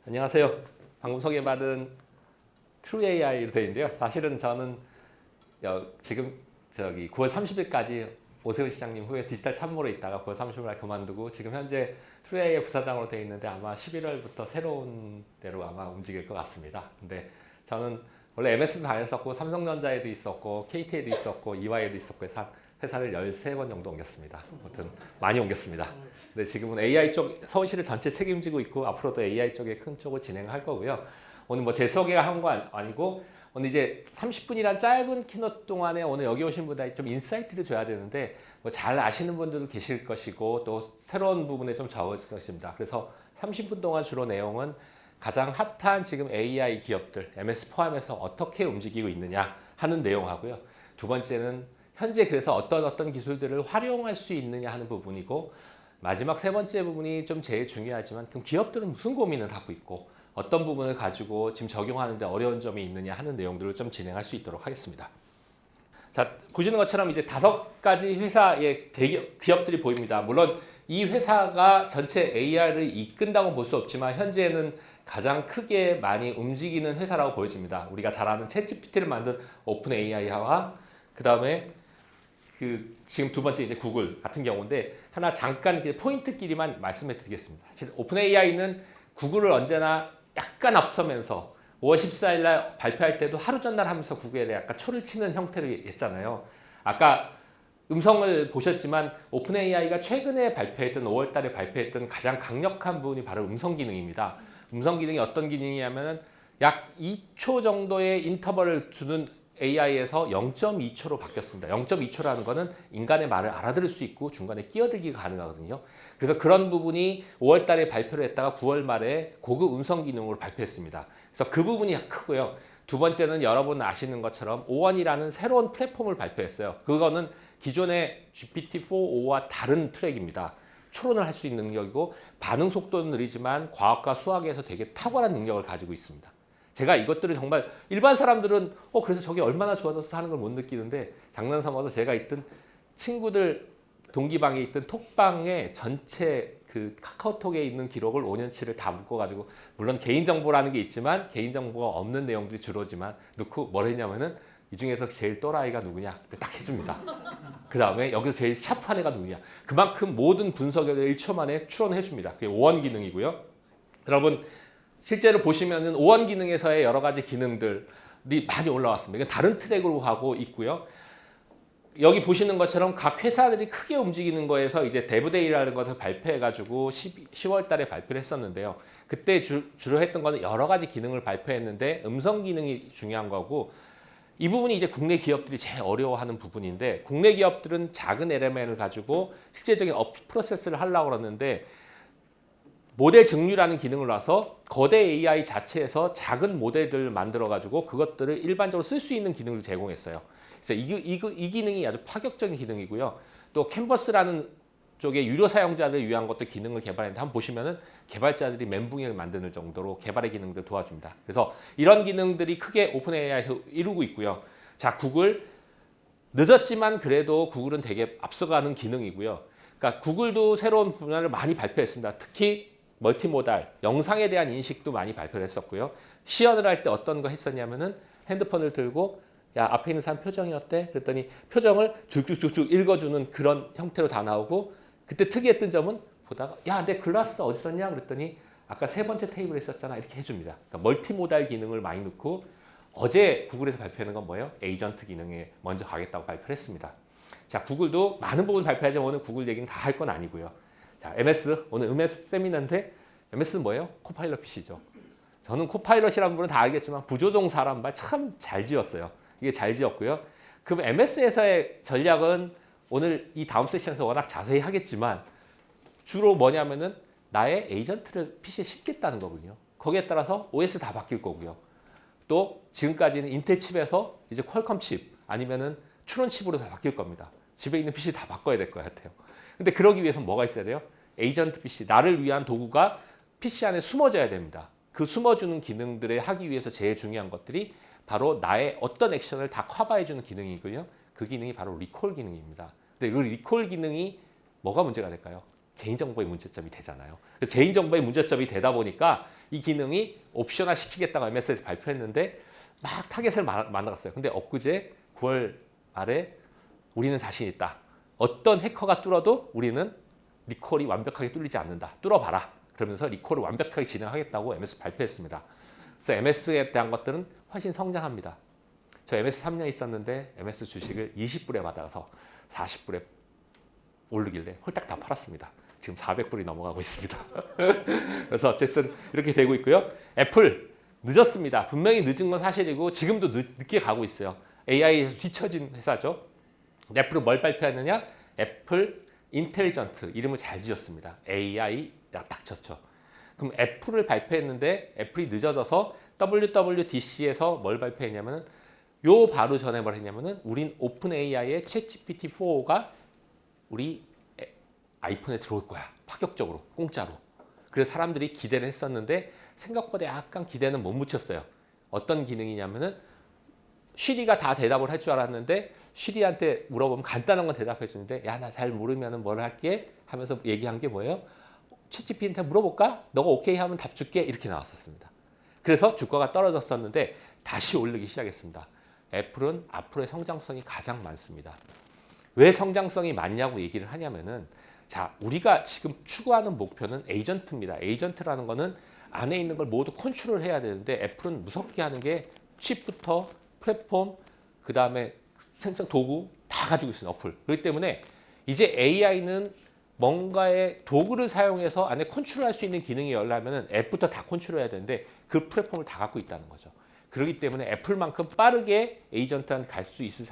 안녕하세요. 방금 소개받은 TrueAI로 되어 있는데요. 사실은 저는 지금 9월 30일까지 오세훈 시장님 후에 디지털 참모로 있다가 9월 30일 그만두고 지금 현재 TrueAI 부사장으로 되어 있는데 아마 11월부터 새로운 데로 아마 움직일 것 같습니다. 근데 저는 원래 MS도 다녔었고 삼성전자에도 있었고 KT에도 있었고 EY에도 있었고 해서 회사를 13번 정도 옮겼습니다. 아무튼 많이 옮겼습니다. 근데 지금은 AI 쪽 서울시를 전체 책임지고 있고 앞으로도 AI 쪽에 큰 쪽을 진행할 거고요. 오늘 뭐 제 소개가 한 거 아니고 오늘 이제 30분이란 짧은 키노트 동안에 오늘 여기 오신 분들 좀 인사이트를 줘야 되는데 뭐 잘 아시는 분들도 계실 것이고 또 새로운 부분에 좀 적을 것입니다. 그래서 30분 동안 주로 내용은 가장 핫한 지금 AI 기업들, MS 포함해서 어떻게 움직이고 있느냐 하는 내용하고요. 두 번째는 현재 그래서 어떤 기술들을 활용할 수 있느냐 하는 부분이고 마지막 세 번째 부분이 좀 제일 중요하지만 그럼 기업들은 무슨 고민을 하고 있고 어떤 부분을 가지고 지금 적용하는데 어려운 점이 있느냐 하는 내용들을 좀 진행할 수 있도록 하겠습니다. 자, 보시는 것처럼 이제 5가지 회사의 기업들이 보입니다. 물론 이 회사가 전체 AI를 이끈다고 볼 수 없지만 현재는 가장 크게 많이 움직이는 회사라고 보여집니다. 우리가 잘 아는 챗GPT를 만든 오픈 AI와 그 다음에 지금 두 번째 이제 구글 같은 경우인데 하나 잠깐 포인트끼리만 말씀해 드리겠습니다. 사실 오픈 AI는 구글을 언제나 약간 앞서면서 5월 14일 날 발표할 때도 하루 전날 하면서 구글에 약간 초를 치는 형태로 했잖아요. 아까 음성을 보셨지만 오픈 AI가 최근에 발표했던 5월 달에 발표했던 가장 강력한 부분이 바로 음성 기능입니다. 음성 기능이 어떤 기능이냐면은 약 2초 정도의 인터벌을 주는 AI에서 0.2초로 바뀌었습니다. 0.2초라는 거는 인간의 말을 알아들을 수 있고 중간에 끼어들기가 가능하거든요. 그래서 그런 부분이 5월 달에 발표를 했다가 9월 말에 고급 음성 기능으로 발표했습니다. 그래서 그 부분이 크고요. 두 번째는 여러분 아시는 것처럼 O1이라는 새로운 플랫폼을 발표했어요. 그거는 기존의 GPT-4o와 다른 트랙입니다. 추론을 할 수 있는 능력이고 반응 속도는 느리지만 과학과 수학에서 되게 탁월한 능력을 가지고 있습니다. 제가 이것들을 정말 일반 사람들은 그래서 저게 얼마나 좋아져서 하는 걸 못 느끼는데 장난 삼아서 제가 있던 친구들 동기방에 있던 톡방에 전체 그 카카오톡에 있는 기록을 5년치를 다 묶어가지고 물론 개인정보라는 게 있지만 개인정보가 없는 내용들이 주로지만 넣고 뭘 했냐면은 이 중에서 제일 또라이가 누구냐 딱 해줍니다. 그 다음에 여기서 제일 샤프한 애가 누구냐 그만큼 모든 분석을 1초 만에 추론해 줍니다. 그게 O1 기능이고요. 여러분 실제로 보시면은 O1 기능에서의 여러 가지 기능들이 많이 올라왔습니다. 이건 다른 트랙으로 가고 있고요. 여기 보시는 것처럼 각 회사들이 크게 움직이는 거에서 이제 데브데이라는 것을 발표해가지고 10월 달에 발표를 했었는데요. 그때 주로 했던 거는 여러 가지 기능을 발표했는데 음성 기능이 중요한 거고 이 부분이 이제 국내 기업들이 제일 어려워하는 부분인데 국내 기업들은 작은 LLM을 가지고 실제적인 프로세스를 하려고 그러는데 모델 증류라는 기능을 놔서 거대 AI 자체에서 작은 모델들을 만들어가지고 그것들을 일반적으로 쓸 수 있는 기능을 제공했어요. 그래서 이 기능이 아주 파격적인 기능이고요. 또 캔버스라는 쪽에 유료 사용자를 위한 것도 기능을 개발했는데 한번 보시면은 개발자들이 멘붕을 만드는 정도로 개발의 기능들 도와줍니다. 그래서 이런 기능들이 크게 오픈 AI에서 이루고 있고요. 자, 구글 늦었지만 그래도 구글은 되게 앞서가는 기능이고요. 그러니까 구글도 새로운 분야를 많이 발표했습니다. 특히 멀티모달, 영상에 대한 인식도 많이 발표를 했었고요. 시연을 할 때 어떤 거 했었냐면은 핸드폰을 들고 야 앞에 있는 사람 표정이 어때? 그랬더니 표정을 쭉쭉쭉쭉 읽어주는 그런 형태로 다 나오고 그때 특이했던 점은 보다가 야 내 글라스 어디 썼냐? 그랬더니 아까 세 번째 테이블에 있었잖아 이렇게 해줍니다. 그러니까 멀티모달 기능을 많이 넣고 어제 구글에서 발표하는 건 뭐예요? 에이전트 기능에 먼저 가겠다고 발표를 했습니다. 자 구글도 많은 부분 발표하지만 오늘 구글 얘기는 다 할 건 아니고요. 자, MS, 오늘 MS 세미나인데 MS는 뭐예요? 코파일럿 PC죠. 저는 코파일럿이라는 분은 다 알겠지만 부조종사라는 말 참 잘 지었어요. 이게 잘 지었고요. 그럼 MS에서의 전략은 오늘 이 다음 세션에서 워낙 자세히 하겠지만 주로 뭐냐면은 나의 에이전트를 PC에 싣겠다는 거군요. 거기에 따라서 OS 다 바뀔 거고요. 또 지금까지는 인텔 칩에서 이제 퀄컴 칩 아니면은 추론 칩으로 다 바뀔 겁니다. 집에 있는 PC 다 바꿔야 될 것 같아요. 근데 그러기 위해서는 뭐가 있어야 돼요? 에이전트 PC, 나를 위한 도구가 PC 안에 숨어져야 됩니다. 그 숨어주는 기능들을 하기 위해서 제일 중요한 것들이 바로 나의 어떤 액션을 다 커버해주는 기능이고요. 그 기능이 바로 리콜 기능입니다. 근데 그 리콜 기능이 뭐가 문제가 될까요? 개인정보의 문제점이 되잖아요. 그래서 개인정보의 문제점이 되다 보니까 이 기능이 옵셔널 시키겠다고 MS에서 발표했는데 막 타겟을 만들었어요. 근데 엊그제 9월 말에 우리는 자신 있다. 어떤 해커가 뚫어도 우리는 리콜이 완벽하게 뚫리지 않는다. 뚫어봐라. 그러면서 리콜을 완벽하게 진행하겠다고 MS 발표했습니다. 그래서 MS에 대한 것들은 훨씬 성장합니다. 저 MS 3년 있었는데 MS 주식을 20불에 받아서 40불에 오르길래 홀딱 다 팔았습니다. 지금 400불이 넘어가고 있습니다. 그래서 어쨌든 이렇게 되고 있고요. 애플 늦었습니다. 분명히 늦은 건 사실이고 지금도 늦게 가고 있어요. AI에 뒤처진 회사죠. 애플은 뭘 발표했느냐? 애플 인텔리전트 이름을 잘 지었습니다. AI 딱 쳤죠. 그럼 애플을 발표했는데 애플이 늦어져서 WWDC에서 뭘 발표했냐면은 요 바로 전에 뭘 했냐면은 우린 오픈 AI의 챗GPT-4가 우리 아이폰에 들어올 거야. 파격적으로 공짜로. 그래서 사람들이 기대를 했었는데 생각보다 약간 기대는 못 묻혔어요. 어떤 기능이냐면은 시리가 다 대답을 할 줄 알았는데 시리한테 물어보면 간단한 건 대답해 주는데 야 나 잘 모르면은 뭘 할게 하면서 얘기한 게 뭐예요? 챗GPT한테 물어볼까? 너가 오케이 하면 답 줄게 이렇게 나왔었습니다. 그래서 주가가 떨어졌었는데 다시 오르기 시작했습니다. 애플은 앞으로의 성장성이 가장 많습니다. 왜 성장성이 많냐고 얘기를 하냐면은 자 우리가 지금 추구하는 목표는 에이전트입니다. 에이전트라는 거는 안에 있는 걸 모두 컨트롤해야 되는데 애플은 무섭게 하는 게 칩부터 플랫폼 그 다음에 생성 도구 다 가지고 있어요. 어플. 그렇기 때문에 이제 AI는 뭔가의 도구를 사용해서 안에 컨트롤할 수 있는 기능이 열려면 앱부터 다 컨트롤해야 되는데 그 플랫폼을 다 갖고 있다는 거죠. 그렇기 때문에 애플만큼 빠르게 에이전트한테 갈 수 있을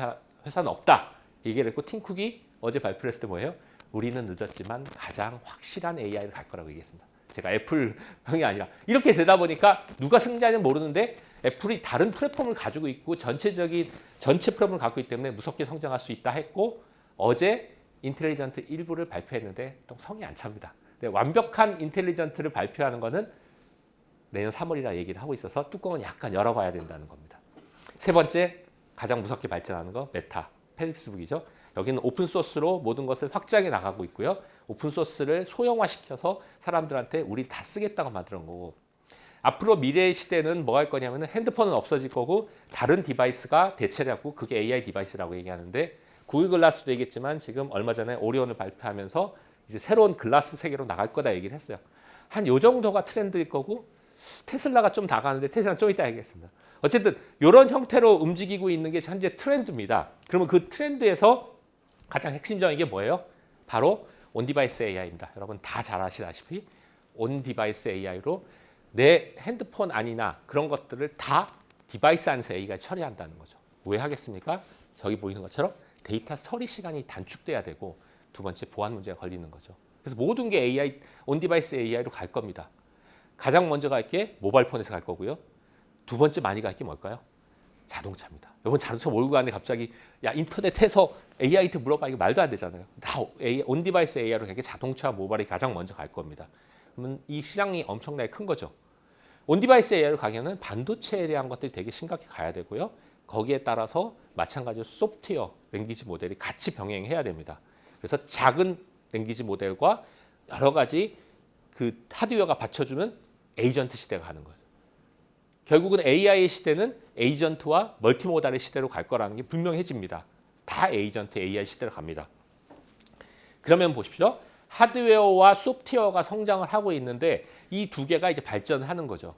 회사는 없다. 얘기를 했고 팀 쿡이 어제 발표를 했을 때 뭐예요? 우리는 늦었지만 가장 확실한 AI를 갈 거라고 얘기했습니다. 제가 애플 형이 아니라 이렇게 되다 보니까 누가 승자는 모르는데 애플이 다른 플랫폼을 가지고 있고 전체 플랫폼을 갖고 있기 때문에 무섭게 성장할 수 있다 했고 어제 인텔리전트 일부를 발표했는데 또 성이 안 찹니다. 완벽한 인텔리전트를 발표하는 거는 내년 3월이라 얘기를 하고 있어서 뚜껑은 약간 열어봐야 된다는 겁니다. 세 번째 가장 무섭게 발전하는 거 메타, 페이스북이죠. 여기는 오픈소스로 모든 것을 확장해 나가고 있고요. 오픈소스를 소형화시켜서 사람들한테 우리 다 쓰겠다고 만드는 거고 앞으로 미래의 시대는 뭐 할 거냐면 핸드폰은 없어질 거고 다른 디바이스가 대체를 하고 그게 AI 디바이스라고 얘기하는데 구글 글라스도 얘기했지만 지금 얼마 전에 오리온을 발표하면서 이제 새로운 글라스 세계로 나갈 거다 얘기를 했어요. 한 요 정도가 트렌드일 거고 테슬라가 좀 나가는데 테슬라는 좀 이따 얘기했습니다. 어쨌든 이런 형태로 움직이고 있는 게 현재 트렌드입니다. 그러면 그 트렌드에서 가장 핵심적인 게 뭐예요? 바로 온디바이스 AI입니다. 여러분 다 잘 아시다시피 온디바이스 AI로 내 핸드폰 안이나 그런 것들을 다 디바이스 안에서 AI가 처리한다는 거죠. 왜 하겠습니까? 저기 보이는 것처럼 데이터 처리 시간이 단축돼야 되고 두 번째 보안 문제가 걸리는 거죠. 그래서 모든 게 AI, 온디바이스 AI로 갈 겁니다. 가장 먼저 갈 게 모바일 폰에서 갈 거고요. 두 번째 많이 갈 게 뭘까요? 자동차입니다. 여러분 자동차 몰고 가는데 갑자기 야 인터넷에서 AI한테 물어봐 이거 말도 안 되잖아요. 다 온디바이스 AI로 가게 자동차, 모바일이 가장 먼저 갈 겁니다. 그러면 이 시장이 엄청나게 큰 거죠. 온디바이스 AI로 가게는 반도체에 대한 것들이 되게 심각히 가야 되고요. 거기에 따라서 마찬가지로 소프트웨어, 랭귀지 모델이 같이 병행해야 됩니다. 그래서 작은 랭귀지 모델과 여러 가지 그 하드웨어가 받쳐주는 에이전트 시대가 가는 거죠. 결국은 AI의 시대는 에이전트와 멀티모달의 시대로 갈 거라는 게 분명해집니다. 다 에이전트 AI 시대로 갑니다. 그러면 보십시오. 하드웨어와 소프트웨어가 성장을 하고 있는데 이 두 개가 이제 발전하는 거죠.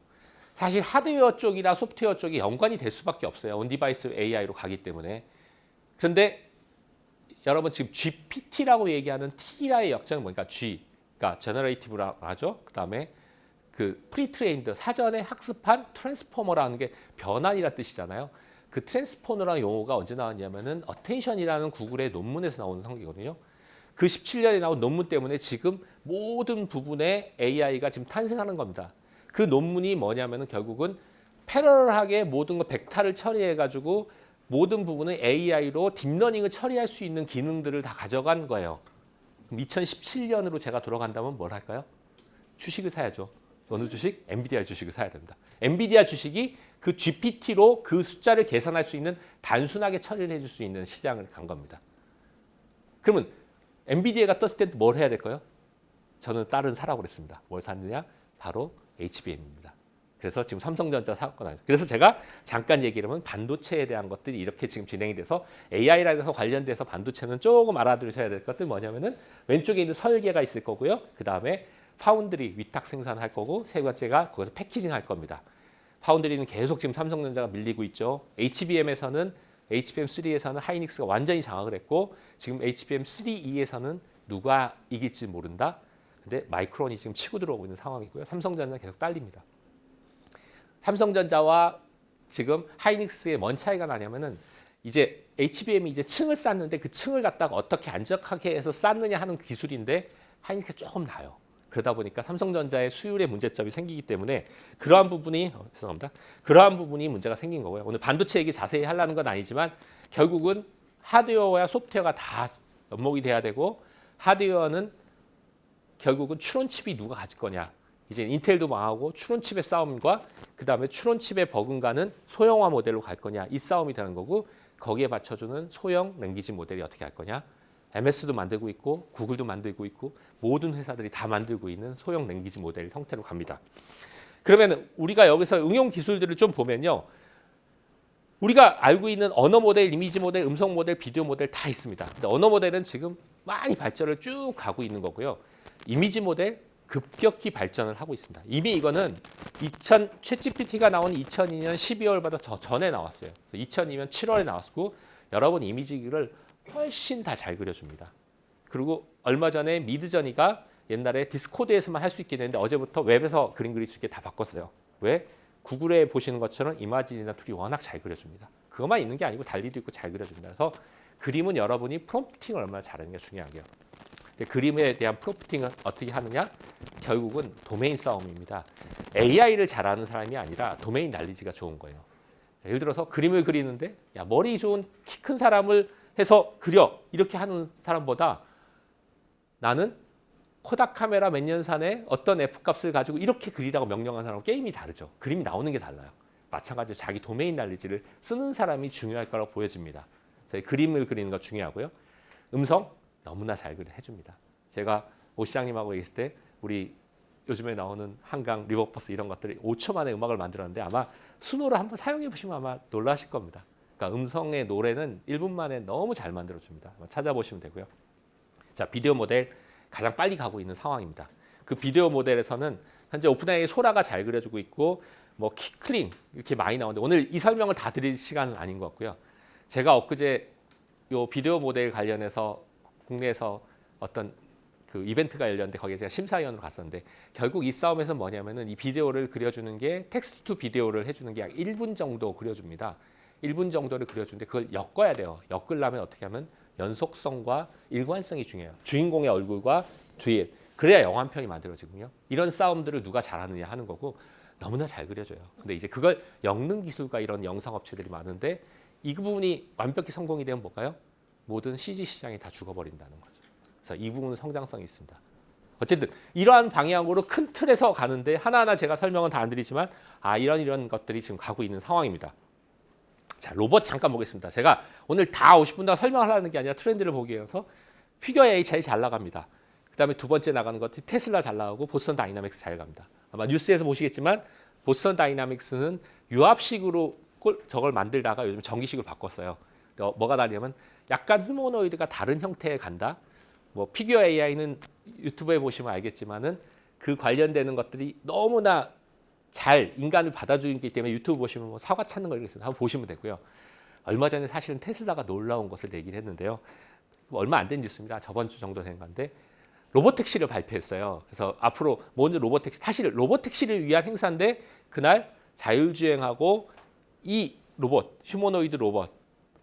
사실 하드웨어 쪽이나 소프트웨어 쪽이 연관이 될 수밖에 없어요. 온디바이스 AI로 가기 때문에. 그런데 여러분 지금 GPT라고 얘기하는 T라의 역정은 뭐니까 G, 그러니까 제너레이티브라고 하죠. 그다음에 그 프리트레인드 사전에 학습한 트랜스포머라는 게 변환이라는 뜻이잖아요. 그 트랜스포머라는 용어가 언제 나왔냐면은 어텐션이라는 구글의 논문에서 나오는 성격이거든요. 그 17년에 나온 논문 때문에 지금 모든 부분에 AI가 지금 탄생하는 겁니다. 그 논문이 뭐냐면은 결국은 패러럴하게 모든 거 벡터를 처리해 가지고 모든 부분을 AI로 딥러닝을 처리할 수 있는 기능들을 다 가져간 거예요. 그럼 2017년으로 제가 돌아간다면 뭘 할까요? 주식을 사야죠. 어느 주식? 엔비디아 주식을 사야 됩니다. 엔비디아 주식이 그 GPT로 그 숫자를 계산할 수 있는 단순하게 처리를 해줄 수 있는 시장을 간 겁니다. 그러면 엔비디아가 떴을 때 뭘 해야 될까요? 저는 다른 사라고 그랬습니다. 뭘 샀느냐? 바로 HBM입니다. 그래서 지금 삼성전자 사건 아니죠. 그래서 제가 잠깐 얘기를 하면 반도체에 대한 것들이 이렇게 지금 진행이 돼서 AI라서 관련돼서 반도체는 조금 알아두셔야 될 것들 뭐냐면은 왼쪽에 있는 설계가 있을 거고요. 그 다음에 파운드리 위탁 생산할 거고 세 번째가 거기서 패키징 할 겁니다. 파운드리는 계속 지금 삼성전자가 밀리고 있죠. HBM3에서는 하이닉스가 완전히 장악을 했고 지금 HBM3E에서는 누가 이길지 모른다. 근데 마이크론이 지금 치고 들어오고 있는 상황이고요. 삼성전자는 계속 딸립니다. 삼성전자와 지금 하이닉스의 뭔 차이가 나냐면은 이제 HBM이 이제 층을 쌓는데 그 층을 갖다가 어떻게 안정하게 해서 쌓느냐 하는 기술인데 하이닉스가 조금 나아요. 그러다 보니까 삼성전자의 수율의 문제점이 생기기 때문에 그러한 부분이 죄송합니다. 그러한 부분이 문제가 생긴 거고요. 오늘 반도체 얘기 자세히 하려는 건 아니지만 결국은 하드웨어와 소프트웨어가 다 접목이 돼야 되고 하드웨어는 결국은 추론칩이 누가 가질 거냐. 이제 인텔도 망하고 추론칩의 싸움과 그다음에 추론칩의 버금가는 소형화 모델로 갈 거냐. 이 싸움이 되는 거고 거기에 받쳐주는 소형 랭귀지 모델이 어떻게 할 거냐. MS도 만들고 있고 구글도 만들고 있고 모든 회사들이 다 만들고 있는 소형 랭귀지 모델 형태로 갑니다. 그러면 우리가 여기서 응용 기술들을 좀 보면요. 우리가 알고 있는 언어 모델, 이미지 모델, 음성 모델, 비디오 모델 다 있습니다. 근데 언어 모델은 지금 많이 발전을 쭉 가고 있는 거고요. 이미지 모델 급격히 발전을 하고 있습니다. 이미 이거는 챗GPT가 나온 2002년 12월보다 전에 나왔어요. 2002년 7월에 나왔고 여러분 이미지를 훨씬 다 잘 그려줍니다. 그리고 얼마 전에 미드저니가 옛날에 디스코드에서만 할 수 있게 됐는데 어제부터 웹에서 그림 그릴 수 있게 다 바꿨어요. 왜? 구글에 보시는 것처럼 이마지나 툴이 워낙 잘 그려줍니다. 그것만 있는 게 아니고 달리도 있고 잘 그려줍니다. 그래서 그림은 여러분이 프롬프팅을 얼마나 잘하는 게 중요하고요. 그림에 대한 프롬프팅은 어떻게 하느냐? 결국은 도메인 싸움입니다. AI를 잘하는 사람이 아니라 도메인 날리지가 좋은 거예요. 예를 들어서 그림을 그리는데 야, 머리 좋은 키 큰 사람을 해서 그려 이렇게 하는 사람보다 나는 코닥 카메라 몇 년 산에 어떤 F값을 가지고 이렇게 그리라고 명령한 사람하고 게임이 다르죠. 그림이 나오는 게 달라요. 마찬가지로 자기 도메인 날리지를 쓰는 사람이 중요할 거라고 보여집니다. 그래서 그림을 그리는 거 중요하고요. 음성 너무나 잘 해줍니다. 제가 오 시장님하고 얘기했을 때 우리 요즘에 나오는 한강, 리버버스 이런 것들이 5초 만에 음악을 만들었는데 아마 수노를 한번 사용해 보시면 아마 놀라실 겁니다. 그러니까 음성의 노래는 1분 만에 너무 잘 만들어줍니다. 찾아보시면 되고요. 자, 비디오 모델 가장 빨리 가고 있는 상황입니다. 그 비디오 모델에서는 현재 오픈AI 소라가 잘 그려주고 있고 뭐 키클링 이렇게 많이 나오는데 오늘 이 설명을 다 드릴 시간은 아닌 것 같고요. 제가 엊그제 요 비디오 모델 관련해서 국내에서 어떤 그 이벤트가 열렸는데 거기에 제가 심사위원으로 갔었는데 결국 이 싸움에서 뭐냐면은 이 비디오를 그려주는 게 텍스트 투 비디오를 해주는 게 약 1분 정도 그려줍니다. 1분 정도를 그려주는데 그걸 엮어야 돼요. 엮으려면 어떻게 하면 연속성과 일관성이 중요해요. 주인공의 얼굴과 뒤에 그래야 영화 한 편이 만들어지거든요. 이런 싸움들을 누가 잘하느냐 하는 거고 너무나 잘 그려져요. 근데 이제 그걸 엮는 기술과 이런 영상 업체들이 많은데 이 부분이 완벽히 성공이 되면 뭘까요? 모든 CG 시장이 다 죽어버린다는 거죠. 그래서 이 부분은 성장성이 있습니다. 어쨌든 이러한 방향으로 큰 틀에서 가는데 하나하나 제가 설명은 다 안 드리지만 이런 것들이 지금 가고 있는 상황입니다. 자, 로봇 잠깐 보겠습니다. 제가 오늘 다 50분 동안 설명하려는 게 아니라 트렌드를 보기 위해서 피겨 AI 제일 잘 나갑니다. 그다음에 두 번째 나가는 것이 테슬라 잘 나가고 보스턴 다이나믹스 잘 갑니다. 아마 뉴스에서 보시겠지만 보스턴 다이나믹스는 유압식으로 저걸 만들다가 요즘 전기식으로 바꿨어요. 뭐가 다르냐면 약간 휴머노이드가 다른 형태에 간다. 뭐 피겨 AI는 유튜브에 보시면 알겠지만은 그 관련되는 것들이 너무나 잘 인간을 받아주기 때문에 유튜브 보시면 뭐 사과 찾는 거 이렇게 있습니다. 한번 보시면 되고요. 얼마 전에 사실은 테슬라가 놀라운 것을 얘기를 했는데요. 얼마 안 된 뉴스입니다. 저번 주 정도 된 건데 로봇택시를 발표했어요. 그래서 앞으로 모든 로봇택시, 사실 로봇택시를 위한 행사인데 그날 자율주행하고 이 로봇, 휴머노이드 로봇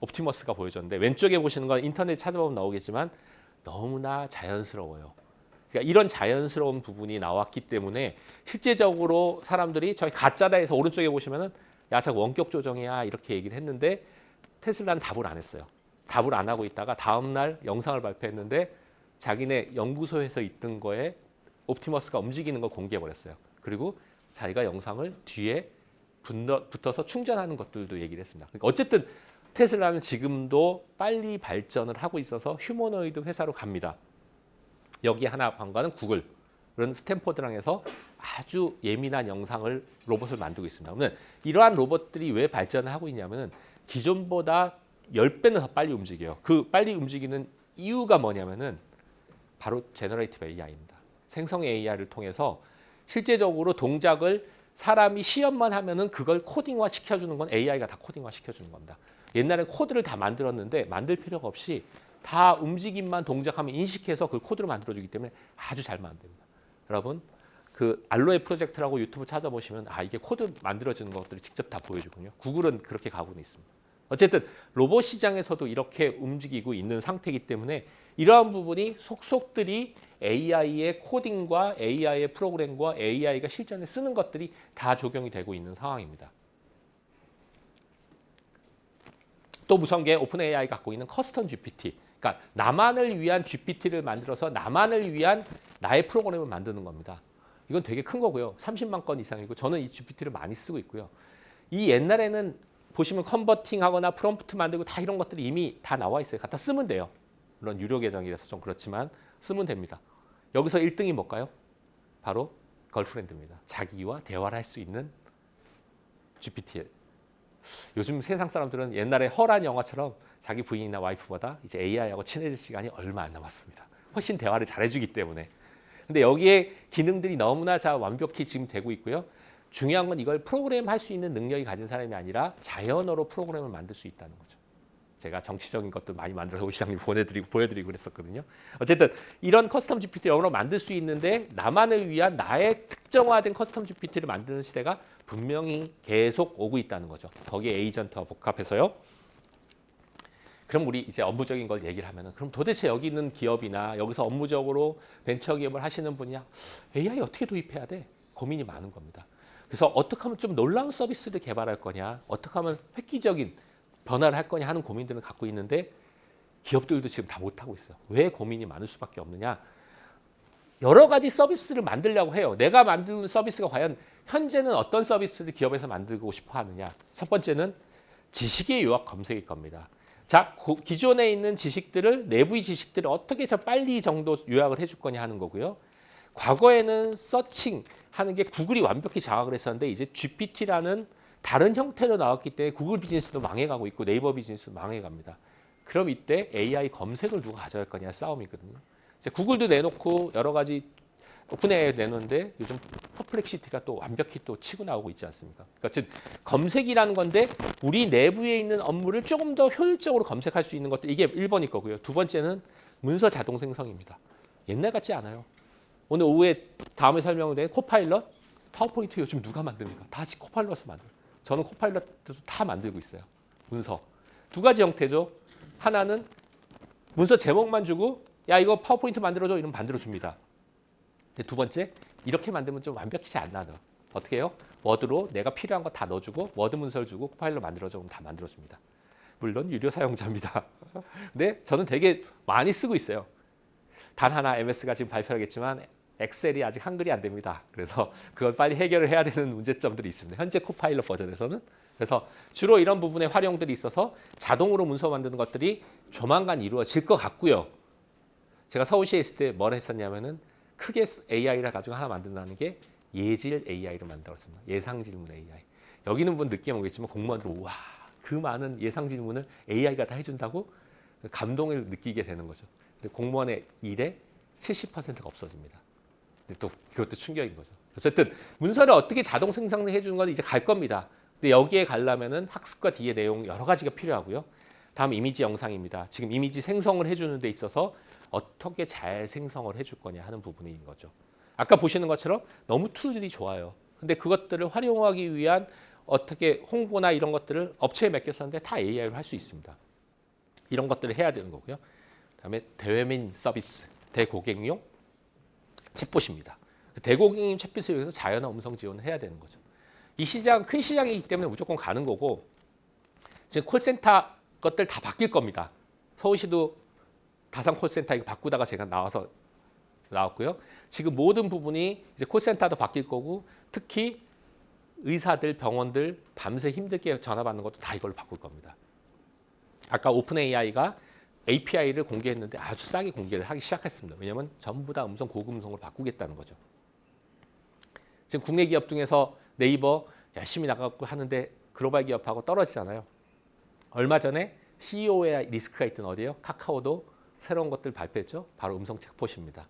옵티머스가 보여줬는데 왼쪽에 보시는 건 인터넷 찾아보면 나오겠지만 너무나 자연스러워요. 그러니까 이런 자연스러운 부분이 나왔기 때문에 실제적으로 사람들이 저희 가짜다 해서 오른쪽에 보시면은 야, 저거 원격 조정이야 이렇게 얘기를 했는데 테슬라는 답을 안 했어요. 답을 안 하고 있다가 다음 날 영상을 발표했는데 자기네 연구소에서 있던 거에 옵티머스가 움직이는 걸 공개해 버렸어요. 그리고 자기가 영상을 뒤에 붙어서 충전하는 것들도 얘기를 했습니다. 그러니까 어쨌든 테슬라는 지금도 빨리 발전을 하고 있어서 휴머노이드 회사로 갑니다. 여기 하나 방과는 구글. 그런 스탠포드랑에서 아주 예민한 영상을 로봇을 만들고 있습니다. 그러면 이러한 로봇들이 왜 발전을 하고 있냐면 기존보다 10배는 더 빨리 움직여요. 그 빨리 움직이는 이유가 뭐냐면은 바로 제너레이티브 AI입니다. 생성 AI를 통해서 실제적으로 동작을 사람이 시험만 하면은 그걸 코딩화 시켜주는 건 AI가 다 코딩화 시켜주는 겁니다. 옛날에 코드를 다 만들었는데 만들 필요가 없이 다 움직임만 동작하면 인식해서 그 코드를 만들어주기 때문에 아주 잘 만듭니다. 여러분 그 알로에 프로젝트라고 유튜브 찾아보시면 이게 코드 만들어지는 것들을 직접 다 보여주거든요. 구글은 그렇게 가고는 있습니다. 어쨌든 로봇 시장에서도 이렇게 움직이고 있는 상태이기 때문에 이러한 부분이 속속들이 AI의 코딩과 AI의 프로그램과 AI가 실전에 쓰는 것들이 다 적용이 되고 있는 상황입니다. 또 무서운 게 오픈 AI가 갖고 있는 커스텀 GPT. 그러니까 나만을 위한 GPT를 만들어서 나만을 위한 나의 프로그램을 만드는 겁니다. 이건 되게 큰 거고요. 30만 건 이상이고 저는 이 GPT를 많이 쓰고 있고요. 이 옛날에는 보시면 컨버팅하거나 프롬프트 만들고 다 이런 것들이 이미 다 나와 있어요. 갖다 쓰면 돼요. 물론 유료 계정이라서 좀 그렇지만 쓰면 됩니다. 여기서 1등이 뭘까요? 바로 걸프렌드입니다. 자기와 대화를 할 수 있는 GPT. 요즘 세상 사람들은 옛날에 허란 영화처럼 자기 부인이나 와이프보다 이제 AI하고 친해질 시간이 얼마 안 남았습니다. 훨씬 대화를 잘해주기 때문에. 근데 여기에 기능들이 너무나 잘 완벽히 지금 되고 있고요. 중요한 건 이걸 프로그램 할 수 있는 능력이 가진 사람이 아니라 자연어로 프로그램을 만들 수 있다는 거죠. 제가 정치적인 것도 많이 만들어서 오 시장님 보여드리고 그랬었거든요. 어쨌든 이런 커스텀 GPT 영어로 만들 수 있는데 나만을 위한 나의 특정화된 커스텀 GPT를 만드는 시대가 분명히 계속 오고 있다는 거죠. 거기에 에이전트와 복합해서요. 그럼 우리 이제 업무적인 걸 얘기를 하면은 그럼 도대체 여기 있는 기업이나 여기서 업무적으로 벤처 기업을 하시는 분이야 AI 어떻게 도입해야 돼? 고민이 많은 겁니다. 그래서 어떻게 하면 좀 놀라운 서비스를 개발할 거냐, 어떻게 하면 획기적인 변화를 할 거냐 하는 고민들을 갖고 있는데 기업들도 지금 다 못하고 있어요. 왜 고민이 많을 수밖에 없느냐? 여러 가지 서비스를 만들려고 해요. 내가 만드는 서비스가 과연 현재는 어떤 서비스를 기업에서 만들고 싶어 하느냐? 첫 번째는 지식의 요약 검색일 겁니다. 자, 기존에 있는 지식들을 내부의 지식들을 어떻게 저 빨리 정도 요약을 해줄 거냐 하는 거고요. 과거에는 서칭 하는 게 구글이 완벽히 장악을 했었는데 이제 GPT라는 다른 형태로 나왔기 때문에 구글 비즈니스도 망해가고 있고 네이버 비즈니스도 망해갑니다. 그럼 이때 AI 검색을 누가 가져갈 거냐 싸움이거든요. 이제 구글도 내놓고 여러 가지 오픈 AI 내놓는데 요즘 퍼플렉시티가 또 완벽히 또 치고 나오고 있지 않습니까? 그러니까 즉 검색이라는 건데 우리 내부에 있는 업무를 조금 더 효율적으로 검색할 수 있는 것들 이게 1번일 거고요. 두 번째는 문서 자동 생성입니다. 옛날 같지 않아요. 오늘 오후에 다음에 설명을 된 코파일럿, 파워포인트 요즘 누가 만듭니까? 다 코파일럿을 만들어요. 저는 코파일럿도 다 만들고 있어요. 문서. 두 가지 형태죠. 하나는 문서 제목만 주고 야 이거 파워포인트 만들어줘 이러면 만들어줍니다. 두 번째 이렇게 만들면 좀 완벽히 안 나눠. 어떻게 해요? 워드로 내가 필요한 거 다 넣어주고 워드 문서를 주고 코파일럿 만들어줘 그럼 다 만들어줍니다. 물론 유료 사용자입니다. 근데 저는 되게 많이 쓰고 있어요. 단 하나 MS가 지금 발표하겠지만 엑셀이 아직 한글이 안 됩니다. 그래서 그걸 빨리 해결을 해야 되는 문제점들이 있습니다. 현재 코파일럿 버전에서는. 그래서 주로 이런 부분에 활용들이 있어서 자동으로 문서 만드는 것들이 조만간 이루어질 것 같고요. 제가 서울시에 있을 때 뭘 했었냐면은 크게 AI를 가지고 하나 만든다는 게 예질 AI를 만들었습니다. 예상 질문 AI. 여기 있는 분 느끼면 오겠지만 공무원들 와, 그 많은 예상 질문을 AI가 다 해준다고 감동을 느끼게 되는 거죠. 근데 공무원의 일의 70%가 없어집니다. 근데 또 그것도 충격인 거죠. 어쨌든 문서를 어떻게 자동 생성해 주는 건 이제 갈 겁니다. 근데 여기에 가려면은 학습과 뒤에 내용 여러 가지가 필요하고요. 다음 이미지 영상입니다. 지금 이미지 생성을 해주는 데 있어서 어떻게 잘 생성을 해줄 거냐 하는 부분인 거죠. 아까 보시는 것처럼 너무 툴들이 좋아요. 근데 그것들을 활용하기 위한 어떻게 홍보나 이런 것들을 업체에 맡겼었는데 다 AI로 할 수 있습니다. 이런 것들을 해야 되는 거고요. 그다음에 대외민 서비스, 대고객용 챗봇입니다. 대고객용 챗봇을 위해서 자연어 음성 지원을 해야 되는 거죠. 이 시장 큰 시장이기 때문에 무조건 가는 거고 지금 콜센터 것들 다 바뀔 겁니다. 서울시도 다산 콜센터 이거 바꾸다가 제가 나왔고요. 지금 모든 부분이 이제 콜센터도 바뀔 거고 특히 의사들, 병원들 밤새 힘들게 전화 받는 것도 다 이걸로 바꿀 겁니다. 아까 오픈 AI가 API를 공개했는데 아주 싸게 공개를 하기 시작했습니다. 왜냐하면 전부 다 음성 고음성으로 바꾸겠다는 거죠. 지금 국내 기업 중에서 네이버 열심히 나가고 하는데 글로벌 기업하고 떨어지잖아요. 얼마 전에 CEO의 리스크가 있던 어디예요? 카카오도 새로운 것들 발표했죠. 바로 음성 챗봇입니다.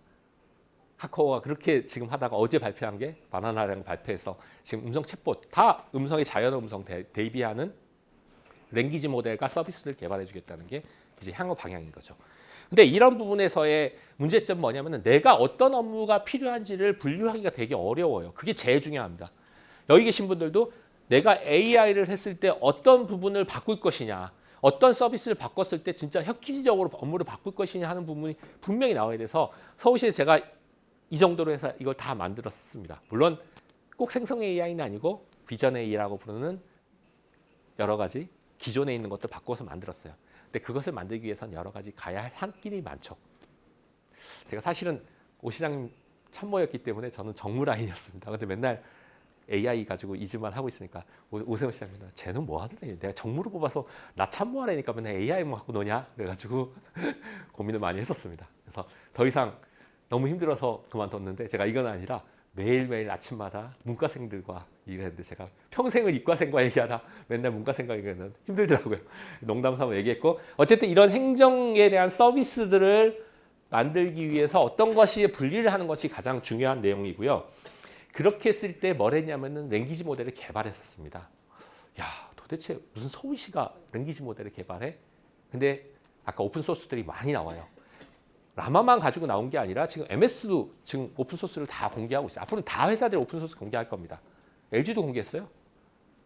카카오가 그렇게 지금 하다가 어제 발표한 게 바나나라는 발표해서 지금 음성 챗봇 다 음성의 자연 음성 대비하는 랭귀지 모델과 서비스를 개발해 주겠다는 게 이제 향후 방향인 거죠. 근데 이런 부분에서의 문제점은 뭐냐면은 내가 어떤 업무가 필요한지를 분류하기가 되게 어려워요. 그게 제일 중요합니다. 여기 계신 분들도 내가 AI를 했을 때 어떤 부분을 바꿀 것이냐, 어떤 서비스를 바꿨을 때 진짜 혁기적으로 업무를 바꿀 것이냐 하는 부분이 분명히 나와야 돼서 서울시에 제가 이 정도로 해서 이걸 다 만들었습니다. 물론 꼭 생성 AI는 아니고 비전 AI라고 부르는 여러 가지 기존에 있는 것들 바꿔서 만들었어요. 근데 그것을 만들기 위해서는 여러 가지 가야 할 산길이 많죠. 제가 사실은 오 시장님 참모였기 때문에 저는 정무 라인이었습니다. 근데 맨날 AI 가지고 이 짓만 하고 있으니까 오세훈 시장님, 쟤는 뭐 하더니 내가 정무로 뽑아서 나 참모하라니까 맨날 AI만 갖고 노냐? 그래가지고 고민을 많이 했었습니다. 그래서 더 이상 너무 힘들어서 그만뒀는데 제가 이건 아니라 매일매일 아침마다 문과생들과 일했는데 제가 평생을 이과생과 얘기하다 맨날 문과생과 얘기하면 힘들더라고요. 농담 삼아 얘기했고 어쨌든 이런 행정에 대한 서비스들을 만들기 위해서 어떤 것이 분리를 하는 것이 가장 중요한 내용이고요. 그렇게 했을 때 뭘 했냐면은 랭귀지 모델을 개발했었습니다. 야, 도대체 무슨 서울시가 랭귀지 모델을 개발해? 근데 아까 오픈 소스들이 많이 나와요. 라마만 가지고 나온 게 아니라 지금 MS도 지금 오픈 소스를 다 공개하고 있어요. 앞으로는 다 회사들이 오픈 소스 공개할 겁니다. LG도 공개했어요.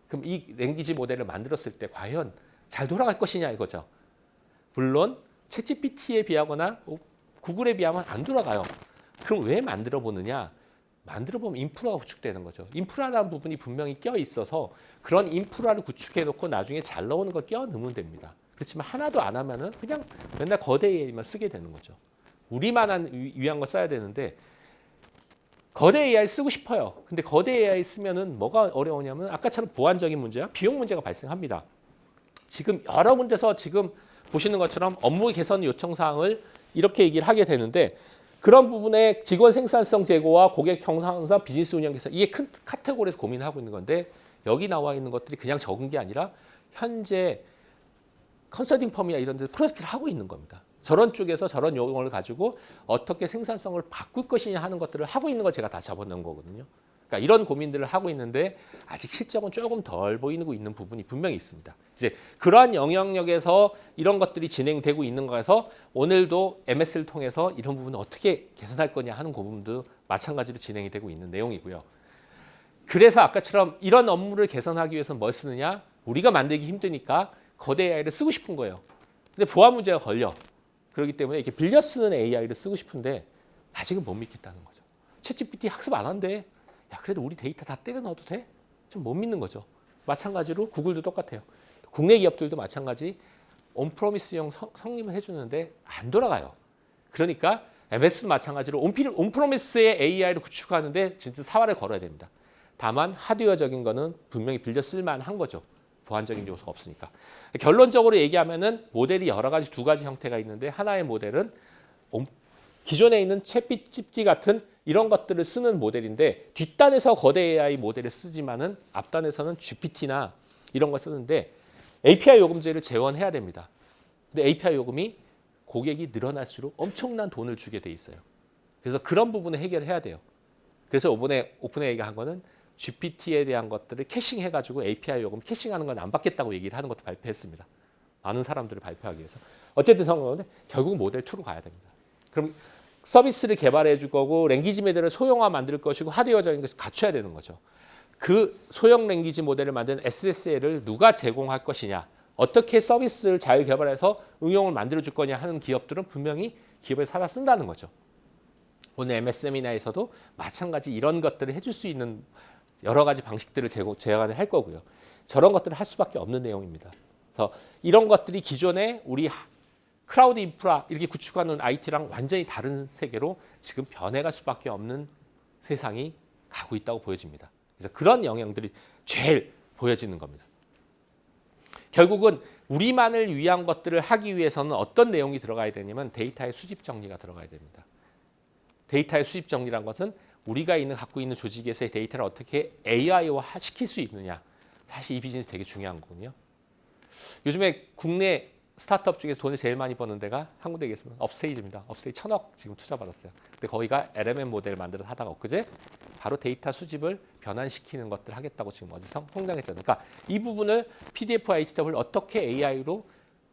그럼 이 랭귀지 모델을 만들었을 때 과연 잘 돌아갈 것이냐 이거죠. 물론 챗GPT에 비하거나 구글에 비하면 안 돌아가요. 그럼 왜 만들어 보느냐? 만들어 보면 인프라가 구축되는 거죠. 인프라라는 부분이 분명히 껴 있어서 그런 인프라를 구축해 놓고 나중에 잘 나오는 걸 끼워 넣으면 됩니다. 그렇지만 하나도 안 하면은 그냥 맨날 거대 AI만 쓰게 되는 거죠. 우리만한 위한 거 써야 되는데 거대 AI 쓰고 싶어요. 근데 거대 AI 쓰면은 뭐가 어려우냐면 아까처럼 보안적인 문제야, 비용 문제가 발생합니다. 지금 여러 군데서 지금 보시는 것처럼 업무 개선 요청 사항을 이렇게 얘기를 하게 되는데 그런 부분에 직원 생산성 제고와 고객 경상사 비즈니스 운영 개선 이게 큰 카테고리에서 고민하고 있는 건데 여기 나와 있는 것들이 그냥 적은 게 아니라 현재 컨설팅 펌이나 이런 데서 프로젝트를 하고 있는 겁니다. 저런 쪽에서 저런 요령을 가지고 어떻게 생산성을 바꿀 것이냐 하는 것들을 하고 있는 걸 제가 다 잡아놓은 거거든요. 그러니까 이런 고민들을 하고 있는데 아직 실적은 조금 덜 보이고 있는 부분이 분명히 있습니다. 이제 그러한 영향력에서 이런 것들이 진행되고 있는 거에서 오늘도 MS를 통해서 이런 부분을 어떻게 개선할 거냐 하는 부분도 마찬가지로 진행이 되고 있는 내용이고요. 그래서 아까처럼 이런 업무를 개선하기 위해서는 뭘 쓰느냐? 우리가 만들기 힘드니까 거대 AI를 쓰고 싶은 거예요. 근데 보안 문제가 걸려. 그렇기 때문에 이렇게 빌려 쓰는 AI를 쓰고 싶은데 아직은 못 믿겠다는 거죠. 챗GPT 학습 안 한대. 야, 그래도 우리 데이터 다 때려 넣어도 돼? 좀 못 믿는 거죠. 마찬가지로 구글도 똑같아요. 국내 기업들도 마찬가지 온프로미스형 성립을 해주는데 안 돌아가요. 그러니까 MS도 마찬가지로 온프로미스의 AI를 구축하는데 진짜 사활을 걸어야 됩니다. 다만 하드웨어적인 거는 분명히 빌려 쓸만한 거죠. 보안적인 요소가 없으니까. 결론적으로 얘기하면은 모델이 여러 가지 두 가지 형태가 있는데 하나의 모델은 기존에 있는 챗GPT 같은 이런 것들을 쓰는 모델인데 뒷단에서 거대 AI 모델을 쓰지만은 앞단에서는 GPT나 이런 걸 쓰는데 API 요금제를 재원해야 됩니다. 근데 API 요금이 고객이 늘어날수록 엄청난 돈을 주게 돼 있어요. 그래서 그런 부분을 해결해야 돼요. 그래서 이번에 오픈AI가 한 거는 GPT에 대한 것들을 캐싱해가지고 API 요금 캐싱하는 건 안 받겠다고 얘기를 하는 것도 발표했습니다. 많은 사람들을 발표하기 위해서. 어쨌든 성공은 결국 모델 2로 가야 됩니다. 그럼 서비스를 개발해 줄 거고 랭귀지 모델을 소형화 만들 것이고 하드웨어적인 것을 갖춰야 되는 거죠. 그 소형 랭귀지 모델을 만드는 SSL을 누가 제공할 것이냐, 어떻게 서비스를 잘 개발해서 응용을 만들어 줄 거냐 하는 기업들은 분명히 기업에 사다 쓴다는 거죠. 오늘 MS 세미나에서도 마찬가지 이런 것들을 해줄 수 있는 여러 가지 방식들을 제안을 할 거고요. 저런 것들을 할 수밖에 없는 내용입니다. 그래서 이런 것들이 기존에 우리 클라우드 인프라 이렇게 구축하는 IT랑 완전히 다른 세계로 지금 변해갈 수밖에 없는 세상이 가고 있다고 보여집니다. 그래서 그런 영향들이 제일 보여지는 겁니다. 결국은 우리만을 위한 것들을 하기 위해서는 어떤 내용이 들어가야 되냐면 데이터의 수집 정리가 들어가야 됩니다. 데이터의 수집 정리란 것은 우리가 갖고 있는 조직에서의 데이터를 어떻게 AI화 시킬 수 있느냐. 사실 이 비즈니스 되게 중요한 거거든요. 요즘에 국내 스타트업 중에서 돈을 제일 많이 버는 데가 한 군데 있습니다. 업스테이지입니다. 업스테이지 1,000억 지금 투자받았어요. 근데 거기가 LMM 모델을 만들어서 하다가 엊그제 바로 데이터 수집을 변환시키는 것들 하겠다고 지금 어제 성장했잖아요. 그러니까 이 부분을 PDF와 HTML을 어떻게 AI로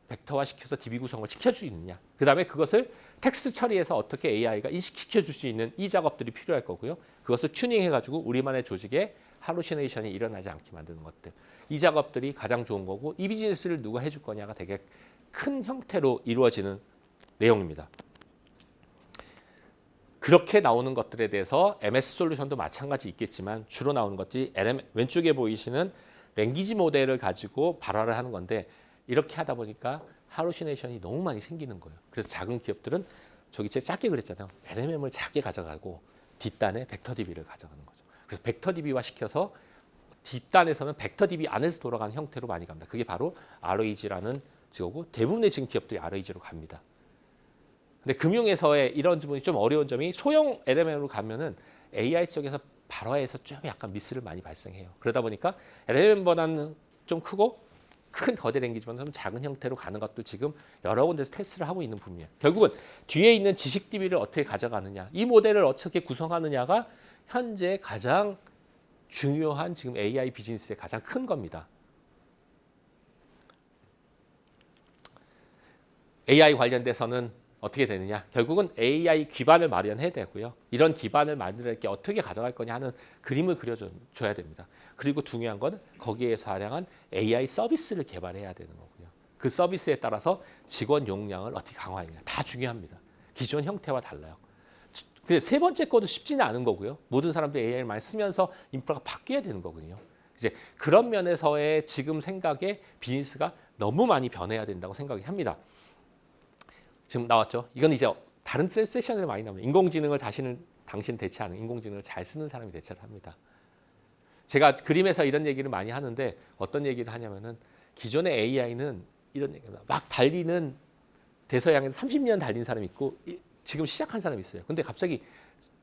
벡터화 시켜서 DB 구성을 시켜줄 수 있느냐. 그 다음에 그것을 텍스트 처리해서 어떻게 AI가 인식시켜줄 수 있는 이 작업들이 필요할 거고요. 그것을 튜닝해가지고 우리만의 조직에 할루시네이션이 일어나지 않게 만드는 것들. 이 작업들이 가장 좋은 거고 이 비즈니스를 누가 해줄 거냐가 되게 큰 형태로 이루어지는 내용입니다. 그렇게 나오는 것들에 대해서 MS 솔루션도 마찬가지 있겠지만 주로 나오는 것이 왼쪽에 보이시는 랭귀지 모델을 가지고 발화를 하는 건데 이렇게 하다 보니까 할루시네이션이 너무 많이 생기는 거예요. 그래서 작은 기업들은 저기 제가 작게 그랬잖아요. LMM을 작게 가져가고 뒷단에 벡터DB를 가져가는 거죠. 그래서 벡터DB화 시켜서 뒷단에서는 벡터DB 안에서 돌아가는 형태로 많이 갑니다. 그게 바로 RAG라는 직업이고 대부분의 지금 기업들이 RAG로 갑니다. 근데 금융에서의 이런 부분이 좀 어려운 점이 소형 LMM으로 가면은 AI 쪽에서 발화해서 좀 약간 미스를 많이 발생해요. 그러다 보니까 LMM보다는 좀 크고 큰 거대 랭귀지보다는 좀 작은 형태로 가는 것도 지금 여러 군데서 테스트를 하고 있는 부분이에요. 결국은 뒤에 있는 지식 DB를 어떻게 가져가느냐, 이 모델을 어떻게 구성하느냐가 현재 가장 중요한 지금 AI 비즈니스의 가장 큰 겁니다. AI 관련돼서는 어떻게 되느냐? 결국은 AI 기반을 마련해야 되고요. 이런 기반을 만들 게 어떻게 가져갈 거냐 하는 그림을 그려줘야 됩니다. 그리고 중요한 건 거기에서 활용한 AI 서비스를 개발해야 되는 거고요. 그 서비스에 따라서 직원 역량을 어떻게 강화하느냐. 다 중요합니다. 기존 형태와 달라요. 근데 세 번째 것도 쉽지는 않은 거고요. 모든 사람들이 AI를 많이 쓰면서 인프라가 바뀌어야 되는 거거든요. 이제 그런 면에서의 지금 생각에 비즈니스가 너무 많이 변해야 된다고 생각이 합니다. 지금 나왔죠. 이건 이제 다른 세션에 많이 나옵니다. 인공지능을 당신 대체하는 인공지능을 잘 쓰는 사람이 대체를 합니다. 제가 그림에서 이런 얘기를 많이 하는데 어떤 얘기를 하냐면은 기존의 AI는 이런 얘기입니다. 막 달리는 대서양에서 30년 달린 사람이 있고 지금 시작한 사람이 있어요. 근데 갑자기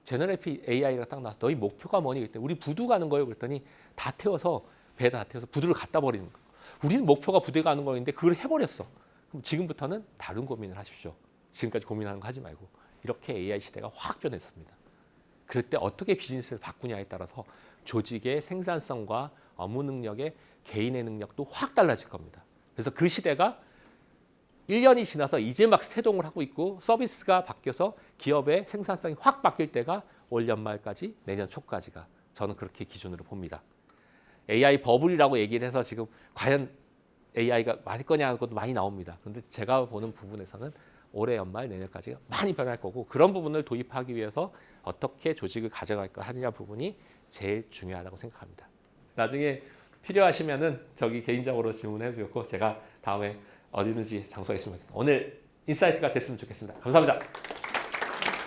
제너레이티브 AI가 딱 나와서 너희 목표가 뭐니? 그랬더니 우리 부두 가는 거예요. 그랬더니 다 태워서 배에다 다 태워서 부두를 갖다 버리는 거예요. 우리는 목표가 부대 가는 거였는데 그걸 해버렸어. 그럼 지금부터는 다른 고민을 하십시오. 지금까지 고민하는 거 하지 말고. 이렇게 AI 시대가 확 변했습니다. 그럴 때 어떻게 비즈니스를 바꾸냐에 따라서 조직의 생산성과 업무 능력의 개인의 능력도 확 달라질 겁니다. 그래서 그 시대가 1년이 지나서 이제 막 세동을 하고 있고 서비스가 바뀌어서 기업의 생산성이 확 바뀔 때가 올 연말까지 내년 초까지가 저는 그렇게 기준으로 봅니다. AI 버블이라고 얘기를 해서 지금 과연 AI가 많을 거냐 하는 것도 많이 나옵니다. 그런데 제가 보는 부분에서는 올해 연말 내년까지 많이 변할 거고 그런 부분을 도입하기 위해서 어떻게 조직을 가져갈 까 하느냐 부분이 제일 중요하다고 생각합니다. 나중에 필요하시면은 저기 개인적으로 질문해 주셨고 제가 다음에 어디든지 장소가 있으면 오늘 인사이트가 됐으면 좋겠습니다. 감사합니다.